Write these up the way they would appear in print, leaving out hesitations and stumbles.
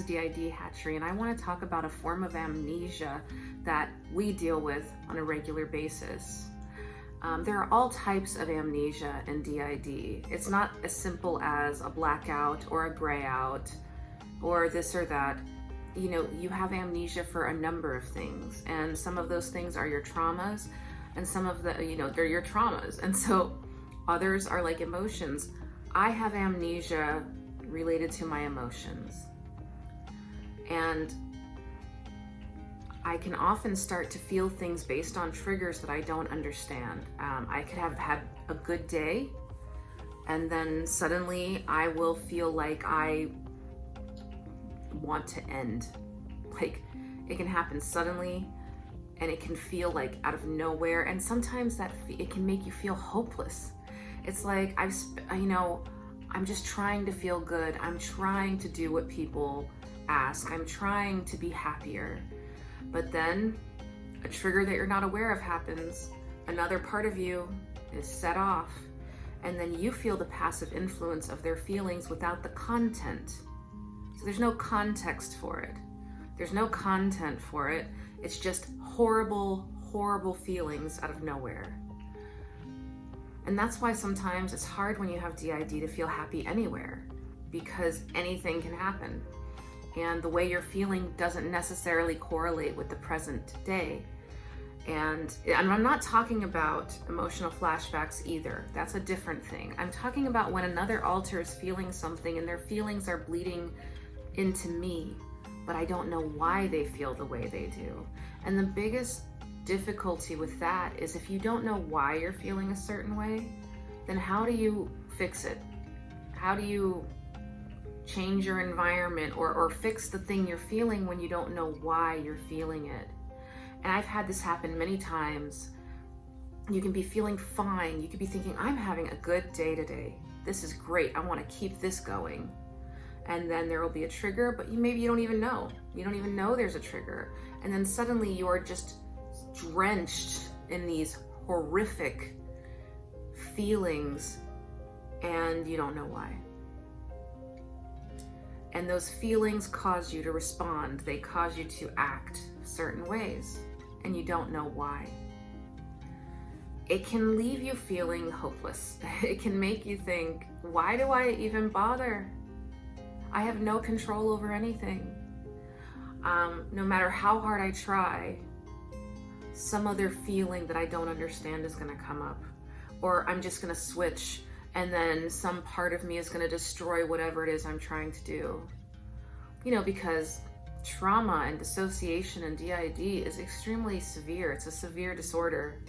DID Hatchery, and I want to talk about a form of amnesia that we deal with on a regular basis. There are all types of amnesia in DID. It's not as simple as a blackout or a gray out or this or that. You know, you have amnesia for a number of things, and some of those things are your traumas, and some of the, they're your traumas. And so others are like emotions. I have amnesia related to my emotions. And I can often start to feel things based on triggers that I don't understand. I could have had a good day, and then suddenly I will feel like I want to end. Like, it can happen suddenly, and it can feel like out of nowhere, and sometimes it can make you feel hopeless. It's like I'm just trying to feel good. I'm trying to do what people ask. I'm trying to be happier. But then a trigger that you're not aware of happens. Another part of you is set off, and then you feel the passive influence of their feelings without the content. So there's no context for it. There's no content for it. It's just horrible, horrible feelings out of nowhere. And that's why sometimes it's hard when you have DID to feel happy anywhere, because anything can happen. And the way you're feeling doesn't necessarily correlate with the present day. And I'm not talking about emotional flashbacks either. That's a different thing. I'm talking about when another alter is feeling something and their feelings are bleeding into me, but I don't know why they feel the way they do. And the biggest difficulty with that is if you don't know why you're feeling a certain way, then how do you fix it? How do you change your environment or fix the thing you're feeling when you don't know why you're feeling it? And I've had this happen many times. You can be feeling fine. You could be thinking, I'm having a good day today. This is great. I want to keep this going. And then there will be a trigger, but maybe you don't even know. You don't even know there's a trigger. And then suddenly you're just drenched in these horrific feelings, and you don't know why. And those feelings cause you to respond. They cause you to act certain ways, and you don't know why. It can leave you feeling hopeless. It can make you think, why do I even bother? I have no control over anything. No matter how hard I try, some other feeling that I don't understand is going to come up, or I'm just going to switch, and then some part of me is going to destroy whatever it is I'm trying to do. Because trauma and dissociation and DID is extremely severe. It's a severe disorder.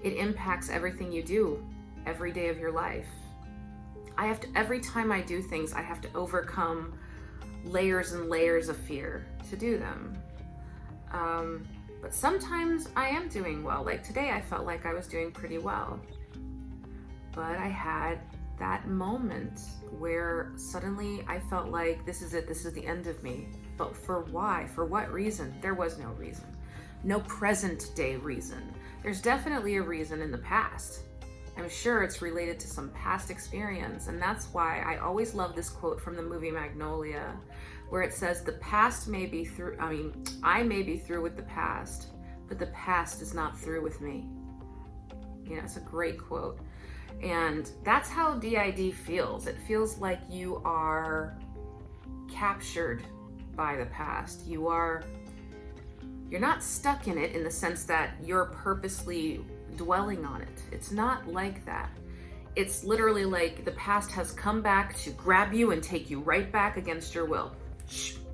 It impacts everything you do every day of your life. Every time I do things, I have to overcome layers and layers of fear to do them. But sometimes I am doing well. Like today, I felt like I was doing pretty well. But I had that moment where suddenly I felt like this is it, this is the end of me. But for why? For what reason? There was no reason. No present day reason. There's definitely a reason in the past. I'm sure it's related to some past experience, and that's why I always love this quote from the movie Magnolia, where it says, I may be through with the past, but the past is not through with me. It's a great quote. And that's how DID feels. It feels like you are captured by the past. You're not stuck in it in the sense that you're purposely dwelling on it. It's not like that. It's literally like the past has come back to grab you and take you right back against your will.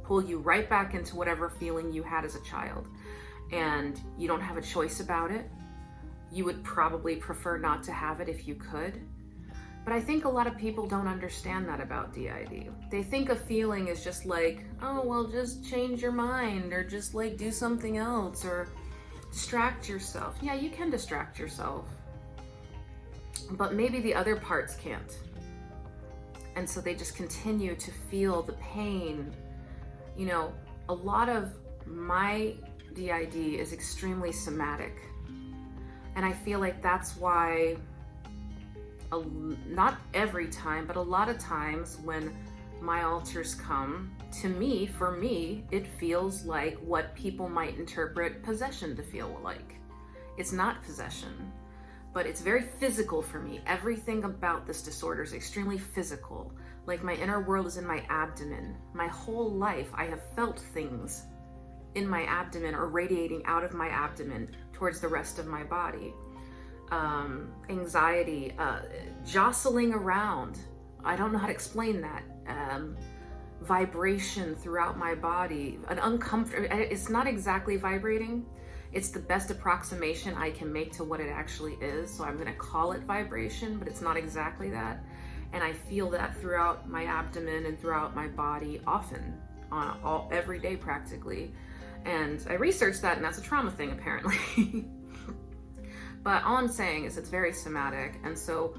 Pull you right back into whatever feeling you had as a child. And you don't have a choice about it. You would probably prefer not to have it if you could. But I think a lot of people don't understand that about DID. They think a feeling is just like, oh, well, just change your mind, or just like do something else, or distract yourself. Yeah, you can distract yourself, but maybe the other parts can't. And so they just continue to feel the pain. A lot of my DID is extremely somatic. And I feel like that's why, not every time, but a lot of times when my alters come, to me, for me, it feels like what people might interpret possession to feel like. It's not possession, but it's very physical for me. Everything about this disorder is extremely physical. Like my inner world is in my abdomen. My whole life, I have felt things in my abdomen or radiating out of my abdomen towards the rest of my body. Anxiety, jostling around. I don't know how to explain that. Vibration throughout my body, an uncomfortable, it's not exactly vibrating. It's the best approximation I can make to what it actually is. So I'm gonna call it vibration, but it's not exactly that. And I feel that throughout my abdomen and throughout my body often, every day practically. And I researched that, and that's a trauma thing apparently. But all I'm saying is it's very somatic. And so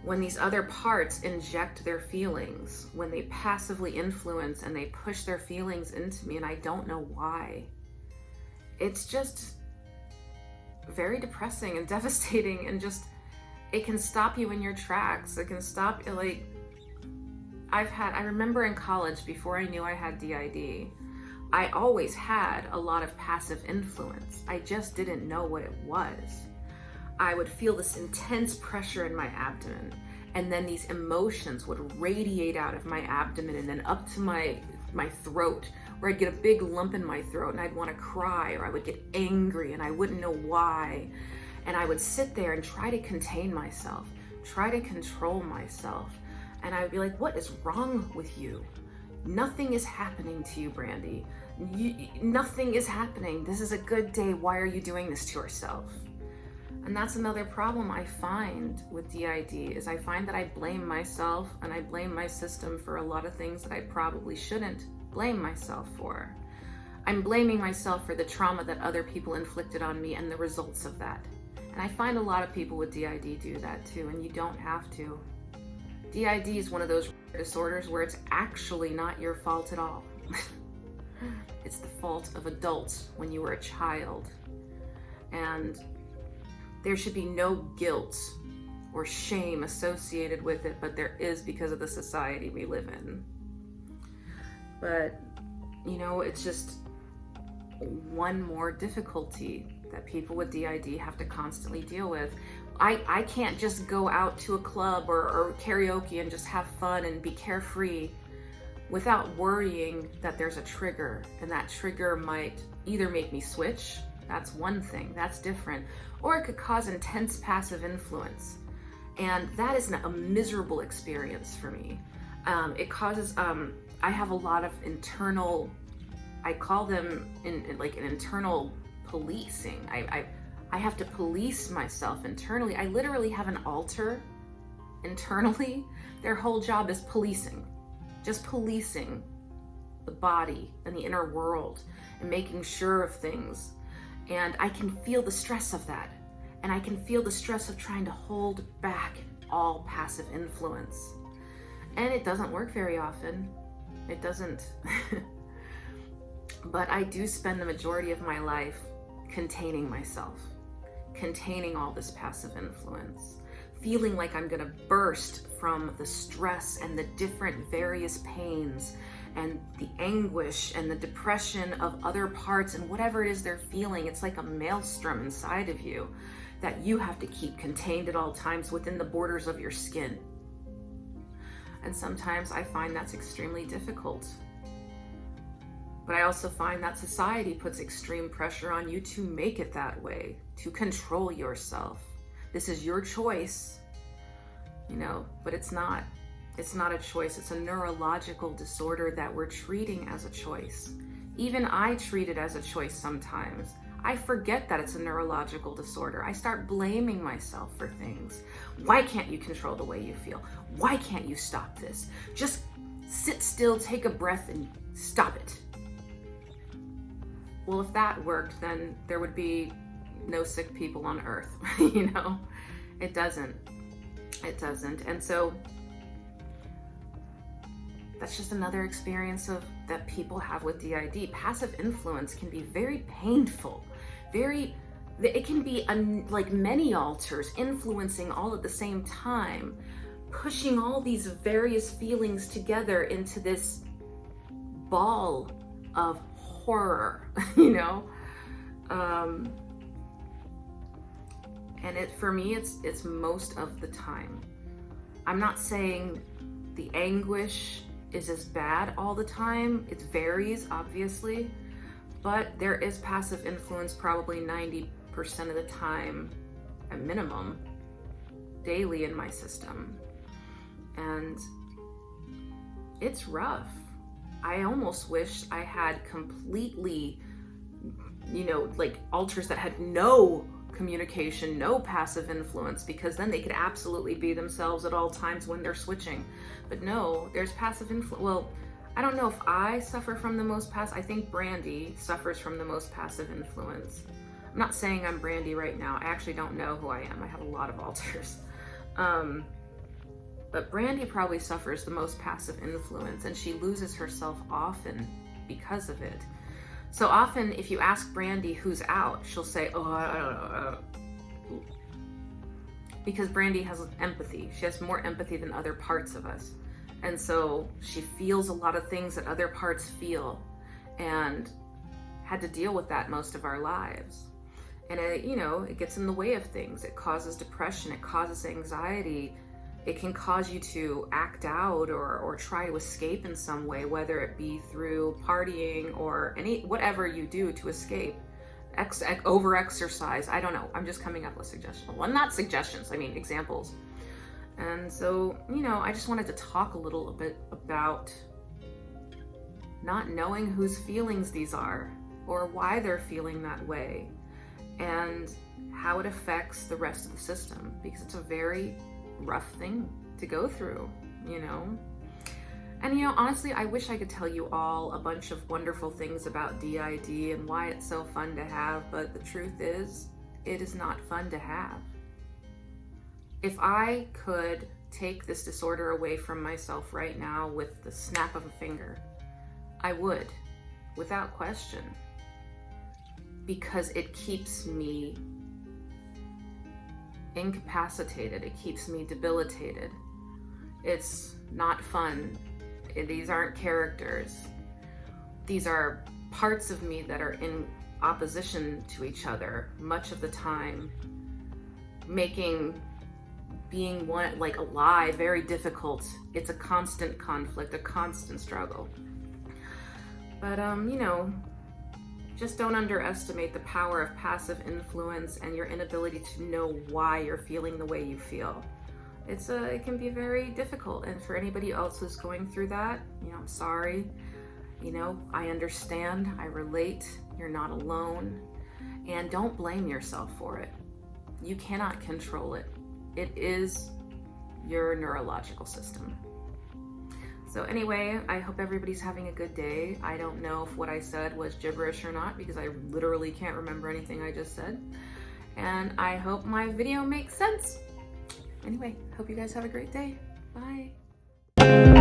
when these other parts inject their feelings, when they passively influence and they push their feelings into me and I don't know why, it's just very depressing and devastating, and just, it can stop you in your tracks. It can stop, like, I remember in college, before I knew I had DID, I always had a lot of passive influence. I just didn't know what it was. I would feel this intense pressure in my abdomen, and then these emotions would radiate out of my abdomen and then up to my throat, where I'd get a big lump in my throat and I'd want to cry, or I would get angry and I wouldn't know why. And I would sit there and try to contain myself, try to control myself. And I would be like, what is wrong with you? Nothing is happening to you, Brandy. Nothing is happening. This is a good day. Why are you doing this to yourself? And that's another problem I find with DID, is I find that I blame myself and I blame my system for a lot of things that I probably shouldn't blame myself for. I'm blaming myself for the trauma that other people inflicted on me and the results of that. And I find a lot of people with DID do that too, and you don't have to. DID is one of those disorders where it's actually not your fault at all. It's the fault of adults when you were a child. And there should be no guilt or shame associated with it, but there is, because of the society we live in. But, you know, it's just one more difficulty that people with DID have to constantly deal with. I can't just go out to a club or karaoke and just have fun and be carefree without worrying that there's a trigger, and that trigger might either make me switch. That's one thing, that's different. Or it could cause intense passive influence. And that is a miserable experience for me. It causes, I have a lot of internal, I call them like an internal policing. I have to police myself internally. I literally have an alter internally. Their whole job is policing, just policing the body and the inner world and making sure of things. And I can feel the stress of that. And I can feel the stress of trying to hold back all passive influence. And it doesn't work very often. It doesn't. But I do spend the majority of my life containing myself, containing all this passive influence, feeling like I'm gonna burst from the stress and the different various pains and the anguish and the depression of other parts and whatever it is they're feeling. It's like a maelstrom inside of you that you have to keep contained at all times within the borders of your skin. And sometimes I find that's extremely difficult. But I also find that society puts extreme pressure on you to make it that way, to control yourself. This is your choice, you know, but it's not. It's not a choice. It's a neurological disorder that we're treating as a choice. Even I treat it as a choice sometimes. I forget that it's a neurological disorder. I start blaming myself for things. Why can't you control the way you feel? Why can't you stop this? Just sit still, take a breath, and stop it. Well, if that worked, then there would be no sick people on earth, you know? It doesn't. It doesn't. And so that's just another experience that people have with DID. Passive influence can be very painful. It can be like many alters influencing all at the same time. pushing all these various feelings together into this ball of horror, you know? And for me, it's most of the time. I'm not saying the anguish is as bad all the time. It varies, obviously, but there is passive influence probably 90% of the time, at minimum, daily in my system. And it's rough. I almost wish I had completely, you know, like alters that had no communication, no passive influence, because then they could absolutely be themselves at all times when they're switching. But no, there's passive influence. Well, I don't know if I suffer from the most passive. I think Brandy suffers from the most passive influence. I'm not saying I'm Brandy right now. I actually don't know who I am. I have a lot of alters. But Brandy probably suffers the most passive influence, and she loses herself often because of it. So often, if you ask Brandy who's out, she'll say, oh, I don't know. Because Brandy has empathy. She has more empathy than other parts of us. And so she feels a lot of things that other parts feel, and had to deal with that most of our lives. And it, you know, it gets in the way of things. It causes depression, it causes anxiety. It can cause you to act out or try to escape in some way, whether it be through partying or whatever you do to escape. Over-exercise, I don't know. I'm just coming up with suggestions. Well, not suggestions, I mean examples. And so, you know, I just wanted to talk a little bit about not knowing whose feelings these are or why they're feeling that way and how it affects the rest of the system, because it's a very rough thing to go through, you know? And, you know, honestly, I wish I could tell you all a bunch of wonderful things about DID and why it's so fun to have, but the truth is, it is not fun to have. If I could take this disorder away from myself right now with the snap of a finger, I would, without question, because it keeps me incapacitated, it keeps me debilitated. It's not fun. These aren't characters. These are parts of me that are in opposition to each other much of the time, making being one, like alive, very difficult. It's a constant conflict, a constant struggle. But you know, just don't underestimate the power of passive influence and your inability to know why you're feeling the way you feel. It can be very difficult, and for anybody else who's going through that, you know, I'm sorry. You know, I understand, I relate, you're not alone, and don't blame yourself for it. You cannot control it. It is your neurological system. So anyway, I hope everybody's having a good day. I don't know if what I said was gibberish or not, because I literally can't remember anything I just said. And I hope my video makes sense. Anyway, hope you guys have a great day. Bye.